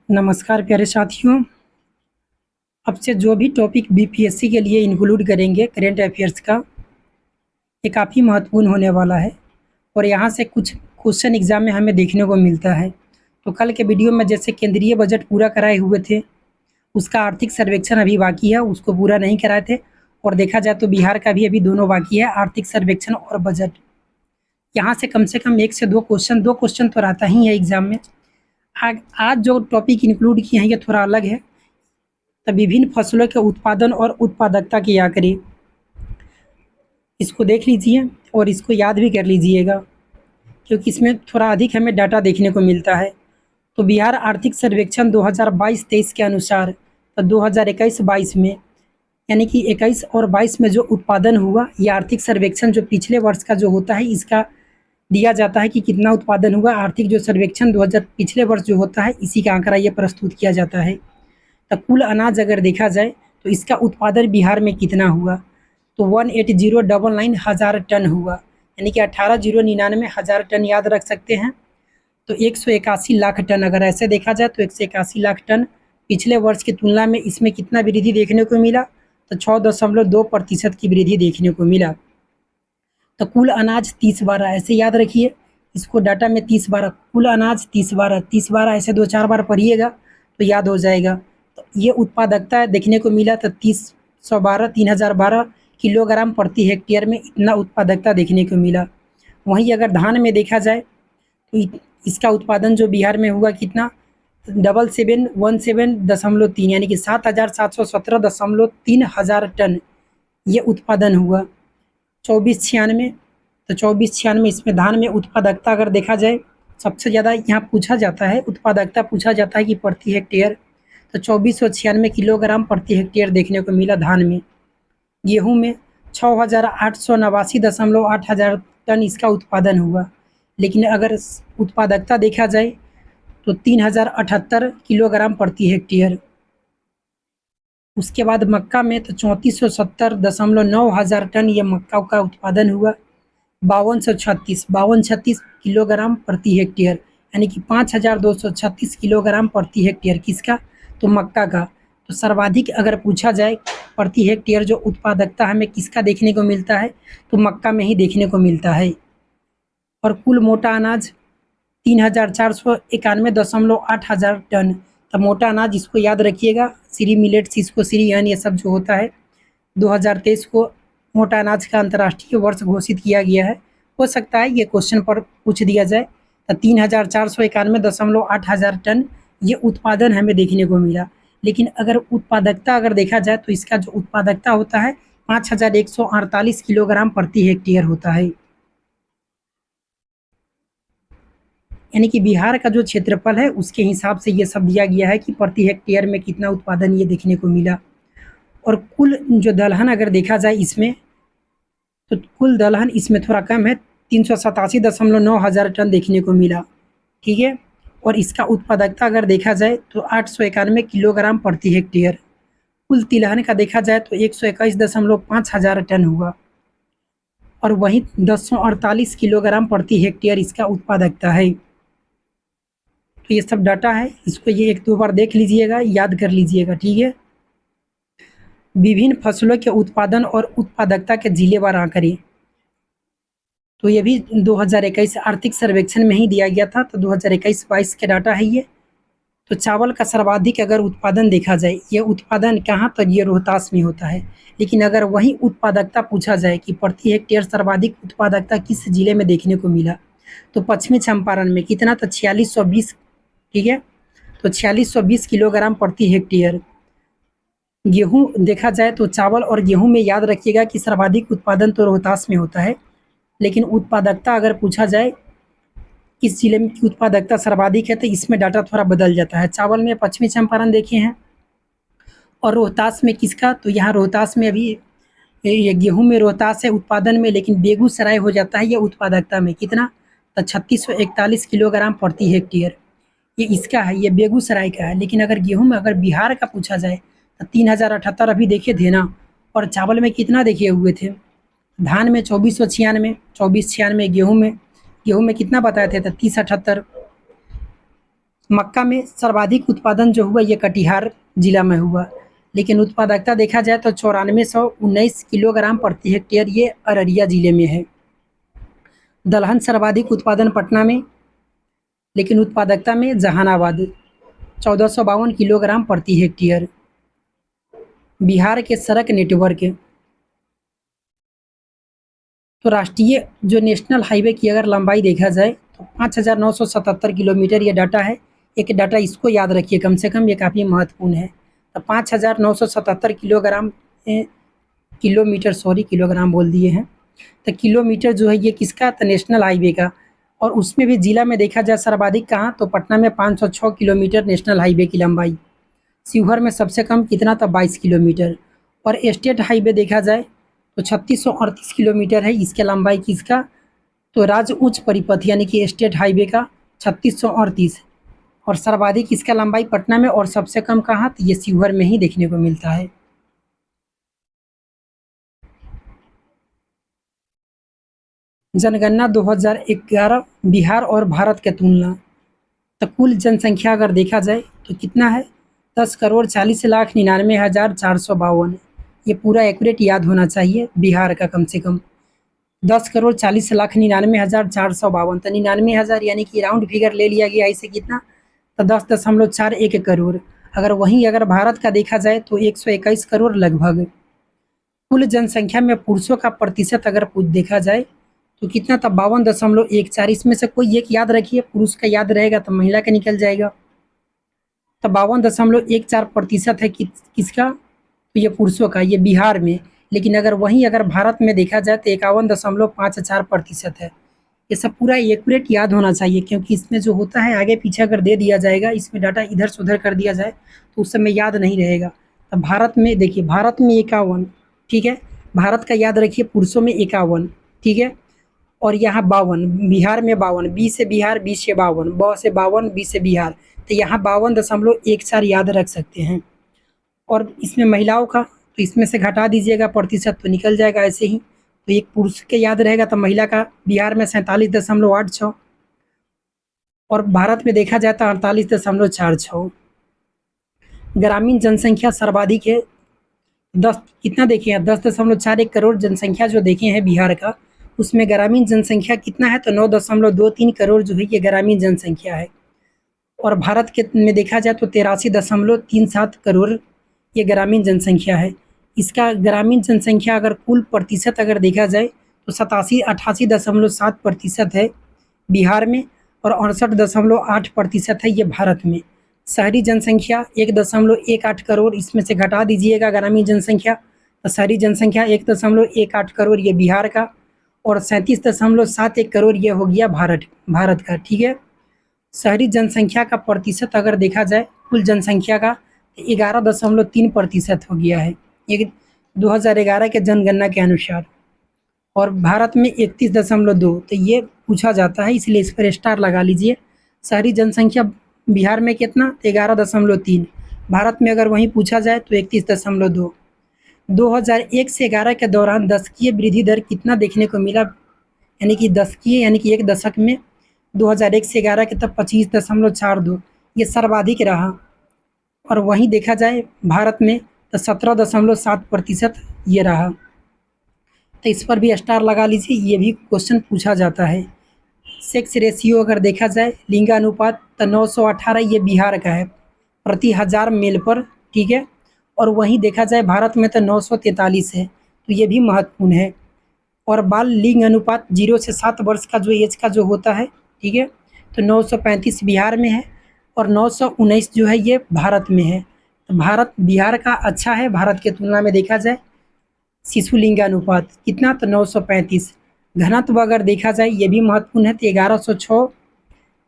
नमस्कार प्यारे साथियों। अब से जो भी टॉपिक बीपीएससी के लिए इंक्लूड करेंगे करेंट अफेयर्स का, ये काफ़ी महत्वपूर्ण होने वाला है और यहाँ से कुछ क्वेश्चन एग्ज़ाम में हमें देखने को मिलता है। तो कल के वीडियो में जैसे केंद्रीय बजट पूरा कराए हुए थे, उसका आर्थिक सर्वेक्षण अभी बाकी है, उसको पूरा नहीं कराए थे। और देखा जाए तो बिहार का भी अभी दोनों बाकी है, आर्थिक सर्वेक्षण और बजट। यहाँ से कम 1 से 2 क्वेश्चन तो रहता ही है एग्ज़ाम में। आज जो टॉपिक इंक्लूड किए हैं ये थोड़ा अलग है। तो विभिन्न फसलों के उत्पादन और उत्पादकता की आंकड़े, इसको देख लीजिए और इसको याद भी कर लीजिएगा, क्योंकि इसमें थोड़ा अधिक हमें डाटा देखने को मिलता है। तो बिहार आर्थिक सर्वेक्षण 2022-23 के अनुसार तो 2021-22 में, यानी कि 21 और 22 में जो उत्पादन हुआ, ये आर्थिक सर्वेक्षण जो पिछले वर्ष का जो होता है इसका दिया जाता है कि कितना उत्पादन हुआ। आर्थिक जो सर्वेक्षण 2000 पिछले वर्ष जो होता है इसी का आंकड़ा ये प्रस्तुत किया जाता है। तो कुल अनाज अगर देखा जाए तो इसका उत्पादन बिहार में कितना हुआ, तो 180,999 हज़ार टन हुआ, यानी कि 18,099 हज़ार टन याद रख सकते हैं। तो 181 लाख टन अगर ऐसे देखा जाए तो 181 लाख टन पिछले वर्ष की तुलना में इसमें कितना वृद्धि देखने को मिला, तो 6.2% की वृद्धि देखने को मिला। तो कुल अनाज 30/12 ऐसे याद रखिए, इसको डाटा में 30/12 कुल अनाज 30/12 ऐसे 2-4 बार पढ़िएगा तो याद हो जाएगा। तो ये उत्पादकता देखने को मिला, तो 3012 किलोग्राम प्रति हेक्टेयर में इतना उत्पादकता देखने को मिला। वहीं अगर धान में देखा जाए तो इसका उत्पादन जो बिहार में हुआ कितना, 7717.3, यानी कि 7,717.3 हज़ार टन ये उत्पादन हुआ। 2496, तो 2496 इसमें धान में उत्पादकता अगर देखा जाए, सबसे ज़्यादा यहाँ पूछा जाता है उत्पादकता पूछा जाता है कि प्रति हेक्टेयर, तो 2496 किलोग्राम प्रति हेक्टेयर देखने को मिला धान में। गेहूं में 6,889.8 हज़ार टन इसका उत्पादन हुआ, लेकिन अगर उत्पादकता देखा जाए तो 3,078 किलोग्राम प्रति हेक्टेयर। उसके बाद मक्का में तो 3470.9 हज़ार टन ये मक्का का उत्पादन हुआ। 5236 किलोग्राम प्रति हेक्टेयर, यानी कि 5236 किलोग्राम प्रति हेक्टेयर किसका, तो मक्का का। तो सर्वाधिक अगर पूछा जाए प्रति हेक्टेयर जो उत्पादकता हमें किसका देखने को मिलता है, तो मक्का में ही देखने को मिलता है। और कुल मोटा अनाज 3,491.8 हज़ार टन। तो मोटा अनाज इसको याद रखिएगा, श्री मिलेट्स, इसको श्री अन्न, ये सब जो होता है। 2023 को मोटा अनाज का अंतर्राष्ट्रीय वर्ष घोषित किया गया है। हो सकता है ये क्वेश्चन पर पूछ दिया जाए। तो 3,491.8 हज़ार टन ये उत्पादन हमें देखने को मिला। लेकिन अगर उत्पादकता अगर देखा जाए तो इसका जो उत्पादकता होता है 5,148 किलोग्राम प्रति हेक्टेयर होता है। यानी कि बिहार का जो क्षेत्रफल है उसके हिसाब से ये सब दिया गया है कि प्रति हेक्टेयर में कितना उत्पादन ये देखने को मिला। और कुल जो दलहन अगर देखा जाए इसमें, तो कुल दलहन इसमें थोड़ा कम है, 387.9 हज़ार टन देखने को मिला, ठीक है। और इसका उत्पादकता अगर देखा जाए तो 891 किलोग्राम प्रति हेक्टेयर। कुल तिलहन का देखा जाए तो 121.5 हज़ार टन हुआ, और वहीं 1048 किलोग्राम प्रति हेक्टेयर इसका उत्पादकता है। तो ये सब डाटा है, इसको ये 1-2 बार देख लीजिएगा, याद कर लीजिएगा, ठीक है। विभिन्न फसलों के उत्पादन और उत्पादकता के जिलेवार आंकड़े, तो ये भी 2021 आर्थिक सर्वेक्षण में ही दिया गया था। तो 2021-22 के डाटा है ये। तो चावल का सर्वाधिक अगर उत्पादन देखा जाए, ये उत्पादन कहाँ, तो ये रोहतास में होता है। लेकिन अगर वही उत्पादकता पूछा जाए कि प्रति हेक्टेयर सर्वाधिक उत्पादकता किस जिले में देखने को मिला, तो पश्चिमी चंपारण में कितना, तो 4620, ठीक है। तो 4620 किलोग्राम प्रति हेक्टेयर। गेहूं देखा जाए तो चावल और गेहूं में याद रखिएगा कि सर्वाधिक उत्पादन तो रोहतास में होता है, लेकिन उत्पादकता अगर पूछा जाए किस जिले में की उत्पादकता सर्वाधिक है, तो इसमें डाटा थोड़ा बदल जाता है। चावल में पश्चिमी चंपारण देखे हैं, और रोहतास में किसका, तो यहाँ रोहतास में अभी ये गेहूं में रोहतास है उत्पादन में, लेकिन बेगूसराय हो जाता है ये उत्पादकता में कितना, तो 3641 किलोग्राम प्रति हेक्टेयर ये इसका है, ये बेगूसराय का है। लेकिन अगर गेहूं में अगर बिहार का पूछा जाए तो 3078 अभी देखे थे ना, और चावल में कितना देखे हुए थे, धान में 2496, गेहूं में कितना बताए थे, तो 3078। मक्का में सर्वाधिक उत्पादन जो हुआ ये कटिहार जिला में हुआ, लेकिन उत्पादकता देखा जाए तो 9419 किलोग्राम प्रति हेक्टेयर ये अररिया जिले में है। दलहन सर्वाधिक उत्पादन पटना में, लेकिन उत्पादकता में जहानाबाद 1452 किलोग्राम प्रति हेक्टेयर। बिहार के सड़क नेटवर्क, तो राष्ट्रीय जो नेशनल हाईवे की अगर लंबाई देखा जाए तो 5977 किलोमीटर ये डाटा है। एक डाटा इसको याद रखिए कम से कम, ये काफ़ी महत्वपूर्ण है। तो 5977 किलोग्राम किलोमीटर, सॉरी किलोग्राम बोल दिए हैं, तो किलोमीटर जो है ये किसका, तो नेशनल हाईवे का। और उसमें भी जिला में देखा जाए सर्वाधिक कहाँ, तो पटना में 506 किलोमीटर नेशनल हाईवे की लंबाई। शिवहर में सबसे कम कितना था, 22 किलोमीटर। और स्टेट हाईवे देखा जाए तो 3638 किलोमीटर है इसके लंबाई किसका, तो राज्य उच्च परिपथ यानी कि स्टेट हाईवे का 3638। और सर्वाधिक इसका लंबाई पटना में और सबसे कम कहाँ, तो ये शिवहर में ही देखने को मिलता है। जनगणना 2011 बिहार और भारत के तुलना, तो कुल जनसंख्या अगर देखा जाए तो कितना है, 10,40,99,452। ये पूरा एक्यूरेट याद होना चाहिए बिहार का कम से कम। 10,40,99,452, तो 99,000 यानी कि राउंड फिगर ले लिया गया इसे कितना, तो 10.41 करोड़। अगर भारत का देखा जाए तो 121 करोड़ लगभग। कुल जनसंख्या में पुरुषों का प्रतिशत अगर देखा जाए तो कितना था, 52.14। इसमें से कोई एक याद रखिए, पुरुष का याद रहेगा तो महिला का निकल जाएगा। तो 52.14% है किसका, तो ये पुरुषों का, ये बिहार में। लेकिन अगर भारत में देखा जाए तो 51.54% है। ये सब पूरा एक्यूरेट याद होना चाहिए, क्योंकि इसमें जो होता है आगे पीछे अगर दे दिया जाएगा, इसमें डाटा इधर से उधर कर दिया जाए तो उस समय याद नहीं रहेगा। तो भारत में देखिए, भारत में 51, ठीक है, भारत का याद रखिए, पुरुषों में 51, ठीक है। और यहाँ 52, बिहार में 52, बी से बिहार, बी से 52, ब से 52, बी से बिहार, तो यहाँ 52.14 याद रख सकते हैं। और इसमें महिलाओं का, तो इसमें से घटा दीजिएगा प्रतिशत तो निकल जाएगा ऐसे ही। तो एक पुरुष के याद रहेगा तो महिला का बिहार में 47.86, और भारत में देखा जाए तो 48.46। ग्रामीण जनसंख्या सर्वाधिक है, 10 कितना देखे हैं, 10.41 करोड़ जनसंख्या जो देखे हैं बिहार का, उसमें ग्रामीण जनसंख्या कितना है, तो 9.23 करोड़ जो है ये ग्रामीण जनसंख्या है। और भारत के में देखा जाए तो 83.37 करोड़ ये ग्रामीण जनसंख्या है। इसका ग्रामीण जनसंख्या अगर कुल प्रतिशत अगर देखा जाए तो 88.7% है बिहार में, और 68.8% है ये भारत में। शहरी जनसंख्या 1.18 करोड़, इसमें से घटा दीजिएगा ग्रामीण जनसंख्या, तो शहरी जनसंख्या 1.18 करोड़ ये बिहार का, और 37.71 करोड़ ये हो गया भारत का, ठीक है। शहरी जनसंख्या का प्रतिशत अगर देखा जाए कुल जनसंख्या का, 11.3% हो गया है ये 2011 के जनगणना के अनुसार। और भारत में 31.2, तो ये पूछा जाता है इसलिए इस पर स्टार लगा लीजिए। शहरी जनसंख्या बिहार में कितना, 11.3, भारत में अगर वहीं पूछा जाए तो 31.2। 2001 से 11 के दौरान दशकीय वृद्धि दर कितना देखने को मिला, यानी कि दशकीय यानी कि एक दशक में 2001 से 11 के तब 25.42 ये सर्वाधिक रहा। और वहीं देखा जाए भारत में तो 17.7% ये रहा। तो इस पर भी स्टार लगा लीजिए, ये भी क्वेश्चन पूछा जाता है। सेक्स रेशियो अगर देखा जाए लिंगानुपात तो 918 ये बिहार का है प्रति 1000 मेल पर, ठीक है। और वहीं देखा जाए भारत में तो 943 है, तो ये भी महत्वपूर्ण है। और बाल लिंग अनुपात 0 से 7 वर्ष का जो एज का जो होता है, ठीक है, तो 935 बिहार में है, और 919 जो है ये भारत में है। तो भारत बिहार का अच्छा है, भारत के तुलना में देखा जाए। शिशु लिंगानुपात कितना, तो 935। घनत्व अगर देखा जाए ये भी महत्वपूर्ण है, तो 1106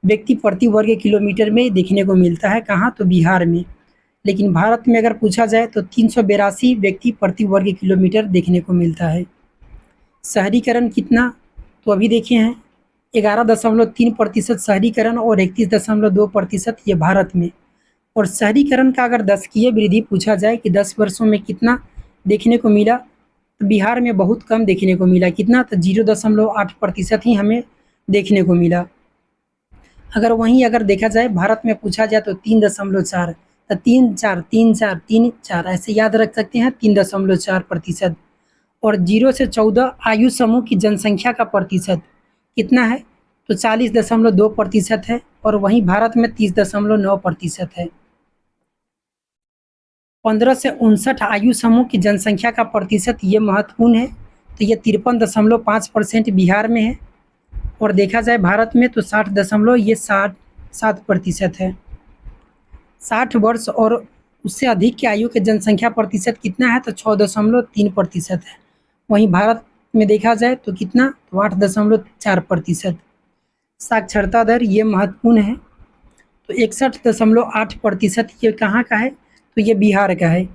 व्यक्ति प्रति वर्ग किलोमीटर में देखने को मिलता है, कहाँ, तो बिहार में। लेकिन भारत में अगर पूछा जाए तो 382 व्यक्ति प्रति वर्ग किलोमीटर देखने को मिलता है। शहरीकरण कितना, तो अभी देखे हैं 11.3% शहरीकरण और 31.2% ये भारत में। और शहरीकरण का अगर दशकीय वृद्धि पूछा जाए कि 10 वर्षों में कितना देखने को मिला, तो बिहार में बहुत कम देखने को मिला, कितना, तो 0.8% ही हमें देखने को मिला। अगर देखा जाए भारत में पूछा जाए तो 3.4, तो 3 4 3 4 3 4 ऐसे याद रख सकते हैं 3.4%। और 0 से 14 आयु समूह की जनसंख्या का प्रतिशत कितना है, तो 40.2% है और वहीं भारत में 30.9% है। 15 से 59 आयु समूह की जनसंख्या का प्रतिशत ये महत्वपूर्ण है, तो ये 53.5% बिहार में है और देखा जाए भारत में तो 60.7% है। 60 वर्ष और उससे अधिक की आयु के जनसंख्या प्रतिशत कितना है, तो 6.3% है। वहीं भारत में देखा जाए तो कितना, तो 8.4%। साक्षरता दर ये महत्वपूर्ण है, तो 61.8% ये कहाँ का है, तो ये बिहार का है।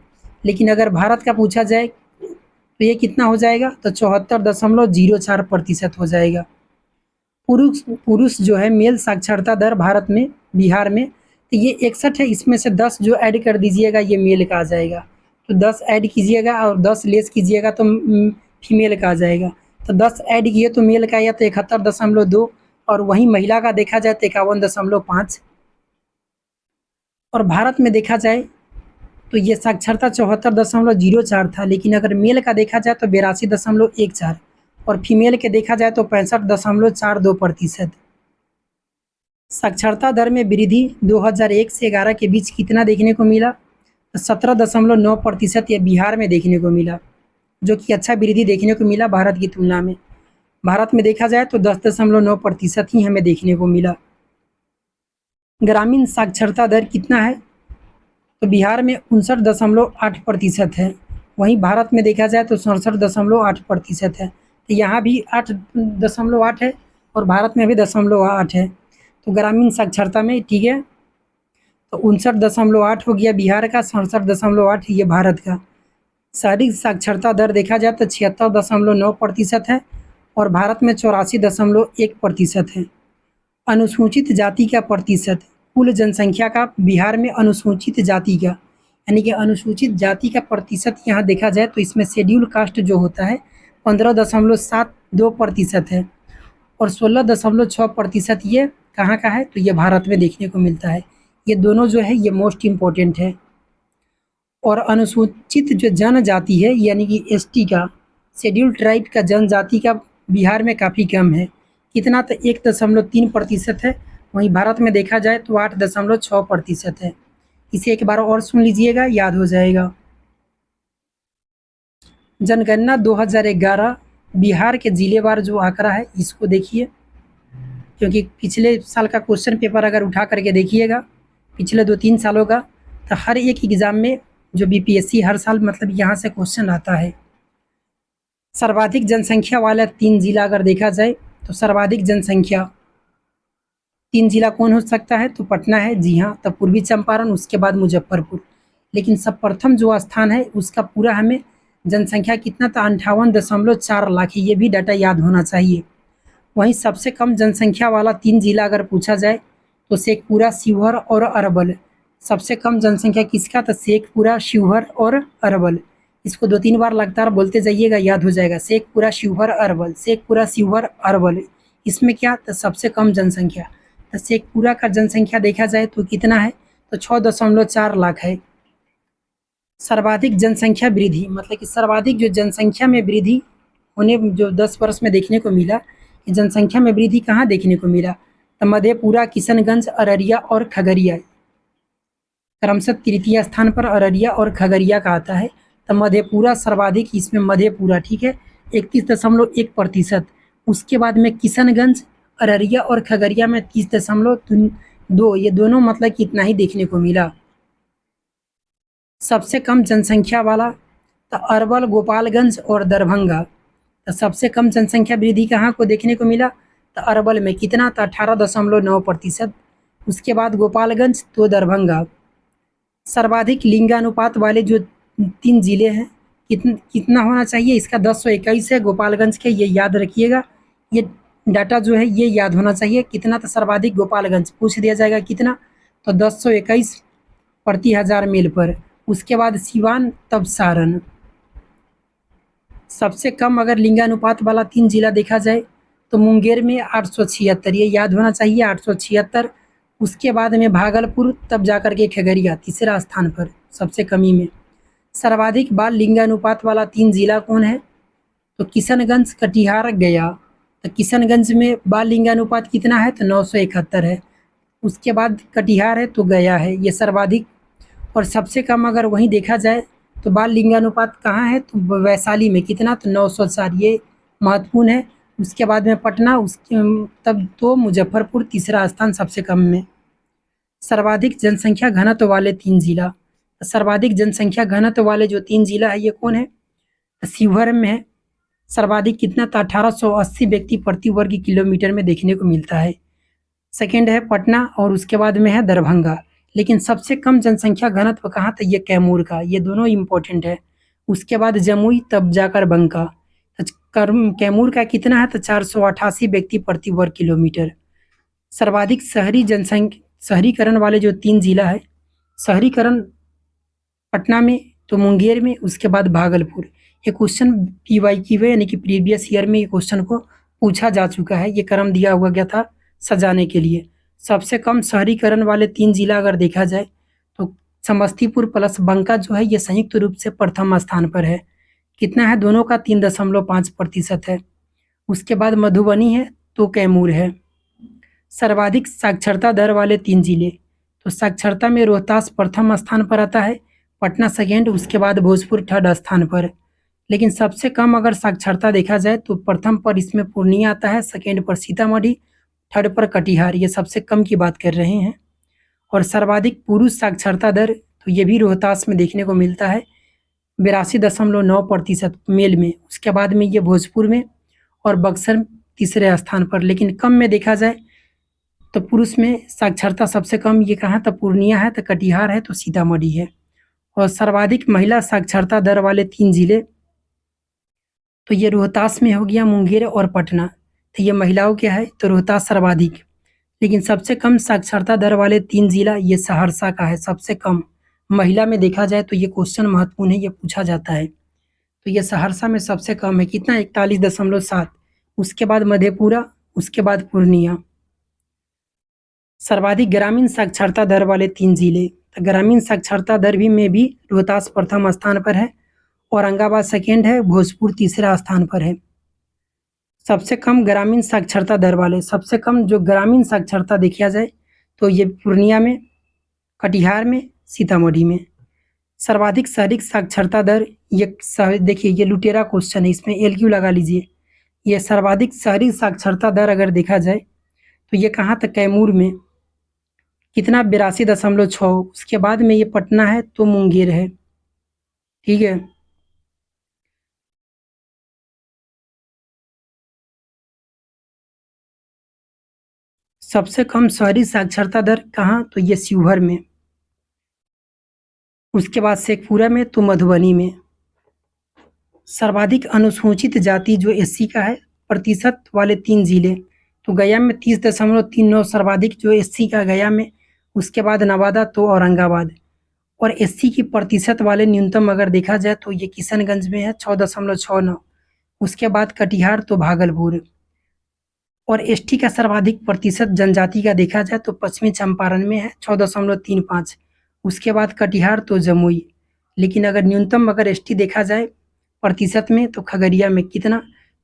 लेकिन अगर भारत का पूछा जाए तो ये कितना हो जाएगा, तो 74.04% हो जाएगा। पुरुष पुरुष जो है मेल साक्षरता दर भारत में बिहार में तो ये 61 है, इसमें से 10 जो ऐड कर दीजिएगा ये मेल का आ जाएगा। तो 10 ऐड कीजिएगा और 10 लेस कीजिएगा तो फीमेल का आ जाएगा। तो 10 ऐड किए तो मेल का आया तो 71.2 और वहीं महिला का देखा जाए तो 51.5। और भारत में देखा जाए तो ये साक्षरता 74.04 था, लेकिन अगर मेल का देखा जाए तो 82.14 और फीमेल के देखा जाए तो 65.42%। साक्षरता दर में वृद्धि 2001 से 11 के बीच कितना देखने को मिला, तो 17.9% ये बिहार में देखने को मिला, जो कि अच्छा वृद्धि देखने को मिला भारत की तुलना में। भारत में देखा जाए तो 10.9% ही हमें देखने को मिला। ग्रामीण साक्षरता दर कितना है, तो बिहार में 59.8% है, वहीं भारत में देखा जाए तो 67.8% है। तो यहाँ भी 8.8 है और भारत में भी 0.8 है। तो ग्रामीण साक्षरता में ठीक है, तो 59.8 हो गया बिहार का, 67.8 ये भारत का। शहरी साक्षरता दर देखा जाए तो 76.9% है और भारत में 84.1% है। अनुसूचित जाति का प्रतिशत कुल जनसंख्या का बिहार में अनुसूचित जाति का यानी कि अनुसूचित जाति का प्रतिशत यहाँ देखा जाए तो इसमें शेड्यूल कास्ट जो होता है 15.72% है और 16.6% ये कहाँ का है, तो ये भारत में देखने को मिलता है। ये दोनों जो है ये मोस्ट इम्पोर्टेंट है। और अनुसूचित जो जनजाति है यानी कि एसटी का, शेड्यूल ट्राइब का जनजाति का बिहार में काफ़ी कम है। कितना, तो 1.3% है, वहीं भारत में देखा जाए तो 8.6% है। इसे एक बार और सुन लीजिएगा, याद हो जाएगा। जनगणना 2011 बिहार के जिलेवार जो आंकड़ा है इसको देखिए, क्योंकि पिछले साल का क्वेश्चन पेपर अगर उठा करके देखिएगा पिछले 2-3 सालों का, तो हर एक एग्ज़ाम में जो बीपीएससी हर साल मतलब यहाँ से क्वेश्चन आता है। सर्वाधिक जनसंख्या वाला 3 जिला अगर देखा जाए तो सर्वाधिक जनसंख्या 3 जिला कौन हो सकता है, तो पटना है, जी हाँ। तब पूर्वी चंपारण, उसके बाद मुजफ्फरपुर। लेकिन सब प्रथम जो स्थान है उसका पूरा हमें जनसंख्या कितना था, 58.4 लाख है, ये भी डाटा याद होना चाहिए। वहीं सबसे कम जनसंख्या वाला 3 जिला अगर पूछा जाए तो शेखपुरा, शिवहर और अरवल। सबसे कम जनसंख्या किसका, तो शेखपुरा, शिवहर और अरवल। इसको 2-3 बार लगातार बोलते जाइएगा, याद हो जाएगा। शेखपुरा, शिवहर, अरवल, शेखपुरा, शिवहर, अरवल। इसमें क्या, तो सबसे कम जनसंख्या, तो शेखपुरा का जनसंख्या देखा जाए तो कितना है, तो 6.4 लाख है। सर्वाधिक जनसंख्या वृद्धि मतलब कि सर्वाधिक जो जनसंख्या में वृद्धि होने जो 10 वर्ष में देखने को मिला, कि जनसंख्या में वृद्धि कहाँ देखने को मिला, तो मधेपुरा, किशनगंज, अररिया और खगड़िया। क्रमशः तृतीय स्थान पर अररिया और खगड़िया का आता है। तो मधेपुरा सर्वाधिक, इसमें मधेपुरा ठीक है 31.1%। उसके बाद में किशनगंज, अररिया और खगड़िया में 30.2, ये दोनों मतलब कि इतना ही देखने को मिला। सबसे कम जनसंख्या वाला तो अरवल, गोपालगंज और दरभंगा। तो सबसे कम जनसंख्या वृद्धि कहाँ को देखने को मिला, तो अरवल में कितना था, 18.9%। उसके बाद गोपालगंज तो दरभंगा। सर्वाधिक लिंगानुपात वाले जो 3 जिले हैं कितना होना चाहिए, इसका 1021 है गोपालगंज के, ये याद रखिएगा। ये डाटा जो है ये याद होना चाहिए। कितना, तो सर्वाधिक गोपालगंज पूछ दिया जाएगा कितना, तो 1021 प्रति 1000 मील पर। उसके बाद सिवान, तब सारण। सबसे कम अगर लिंगानुपात वाला 3 जिला देखा जाए तो मुंगेर में 876, ये याद होना चाहिए 876। उसके बाद में भागलपुर, तब जाकर के खगड़िया तीसरा स्थान पर सबसे कमी में। सर्वाधिक बाल लिंगानुपात वाला 3 जिला कौन है? तो किशनगंज, कटिहार, गया। तो किशनगंज में बाल लिंगानुपात कितना है? तो 971 है। उसके बाद कटिहार है तो गया है, ये सर्वाधिक। और सबसे कम अगर वहीं देखा जाए तो बाल लिंगानुपात कहाँ है? तो वैशाली में कितना? तो 904, ये महत्वपूर्ण है। उसके बाद में पटना, उसके तब तो मुजफ्फरपुर तीसरा स्थान सबसे कम में। सर्वाधिक जनसंख्या घनत्व वाले 3 जिला, सर्वाधिक जनसंख्या घनत्व वाले जो 3 जिला है ये कौन है? शिवहर में है। सर्वाधिक कितना? तो 1880 व्यक्ति प्रति वर्ग किलोमीटर में देखने को मिलता है। सेकेंड है पटना और उसके बाद में है दरभंगा। लेकिन सबसे कम जनसंख्या घनत्व कहाँ? तो ये कैमूर का। ये दोनों इम्पोर्टेंट है। उसके बाद जमुई, तब जाकर बंका। कैमूर का कितना है? तो 488 व्यक्ति प्रति वर्ग किलोमीटर। सर्वाधिक शहरी जनसंख्या, शहरीकरण वाले जो 3 जिला है, शहरीकरण पटना में, तो मुंगेर में, उसके बाद भागलपुर। ये क्वेश्चन PYQ है, यानी कि प्रीवियस ईयर में ये क्वेश्चन को पूछा जा चुका है। ये क्रम दिया हुआ गया था सजाने के लिए। सबसे कम शहरीकरण वाले 3 जिला अगर देखा जाए तो समस्तीपुर प्लस बंका जो है ये संयुक्त रूप से प्रथम स्थान पर है। कितना है? दोनों का 3.5% है। उसके बाद मधुबनी है तो कैमूर है। सर्वाधिक साक्षरता दर वाले 3 जिले, तो साक्षरता में रोहतास प्रथम स्थान पर आता है, पटना सेकेंड, उसके बाद भोजपुर थर्ड स्थान पर। लेकिन सबसे कम अगर साक्षरता देखा जाए तो प्रथम पर इसमें पूर्णिया आता है, सेकेंड पर सीतामढ़ी, थर्ड पर कटिहार। ये सबसे कम की बात कर रहे हैं। और सर्वाधिक पुरुष साक्षरता दर, तो ये भी रोहतास में देखने को मिलता है, 82.9% मेल में। उसके बाद में ये भोजपुर में और बक्सर तीसरे स्थान पर। लेकिन कम में देखा जाए तो पुरुष में साक्षरता सबसे कम ये कहाँ? तो पूर्णिया है, तो कटिहार है, तो सीतामढ़ी है। और सर्वाधिक महिला साक्षरता दर वाले 3 जिले, तो ये रोहतास में हो गया, मुंगेर और पटना। तो ये महिलाओं के है तो रोहतास सर्वाधिक। लेकिन सबसे कम साक्षरता दर वाले 3 जिला ये सहरसा का है, सबसे कम महिला में देखा जाए तो ये क्वेश्चन महत्वपूर्ण है, ये पूछा जाता है। तो ये सहरसा में सबसे कम है, कितना? 41.7। उसके बाद मधेपुरा, उसके बाद पूर्णिया। सर्वाधिक ग्रामीण साक्षरता दर वाले 3 जिले, तो ग्रामीण साक्षरता दर में भी रोहतास प्रथम स्थान पर है, औरंगाबाद सेकेंड है, भोजपुर तीसरा स्थान पर है। सबसे कम ग्रामीण साक्षरता दर वाले, सबसे कम जो ग्रामीण साक्षरता देखा जाए तो ये पूर्णिया में, कटिहार में, सीतामढ़ी में। सर्वाधिक शहरी साक्षरता दर, ये देखिए ये लुटेरा क्वेश्चन है, इसमें LQ लगा लीजिए। ये सर्वाधिक शहरी साक्षरता दर अगर देखा जाए तो ये कहाँ तक? कैमूर में, कितना? 82.6। उसके बाद में ये पटना है तो मुंगेर है। ठीक है। सबसे कम शहरी साक्षरता दर कहाँ? तो ये शिवहर में। उसके बाद शेखपुरा में, तो मधुबनी में। सर्वाधिक अनुसूचित जाति जो SC का है प्रतिशत वाले 3 जिले, तो गया में 30.39 सर्वाधिक जो SC का गया में। उसके बाद नवादा तो औरंगाबाद। और SC की प्रतिशत वाले न्यूनतम अगर देखा जाए तो ये किशनगंज में है 6.69। उसके बाद कटिहार तो भागलपुर। और ST का सर्वाधिक प्रतिशत जनजाति का देखा जाए तो पश्चिमी चंपारण में है 6.35। उसके बाद कटिहार तो जमुई। लेकिन अगर न्यूनतम अगर ST देखा जाए प्रतिशत में तो खगड़िया में कितना?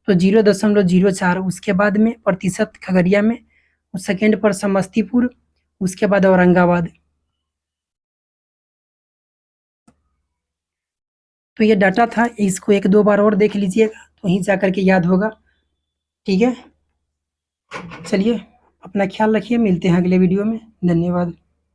तो 0.04। उसके बाद में प्रतिशत खगड़िया में, सेकेंड पर समस्तीपुर, उसके बाद औरंगाबाद। तो ये डाटा था, इसको 1-2 बार और देख लीजिएगा तो वहीं जा करके याद होगा। ठीक है, चलिए अपना ख्याल रखिए, मिलते हैं अगले वीडियो में। धन्यवाद।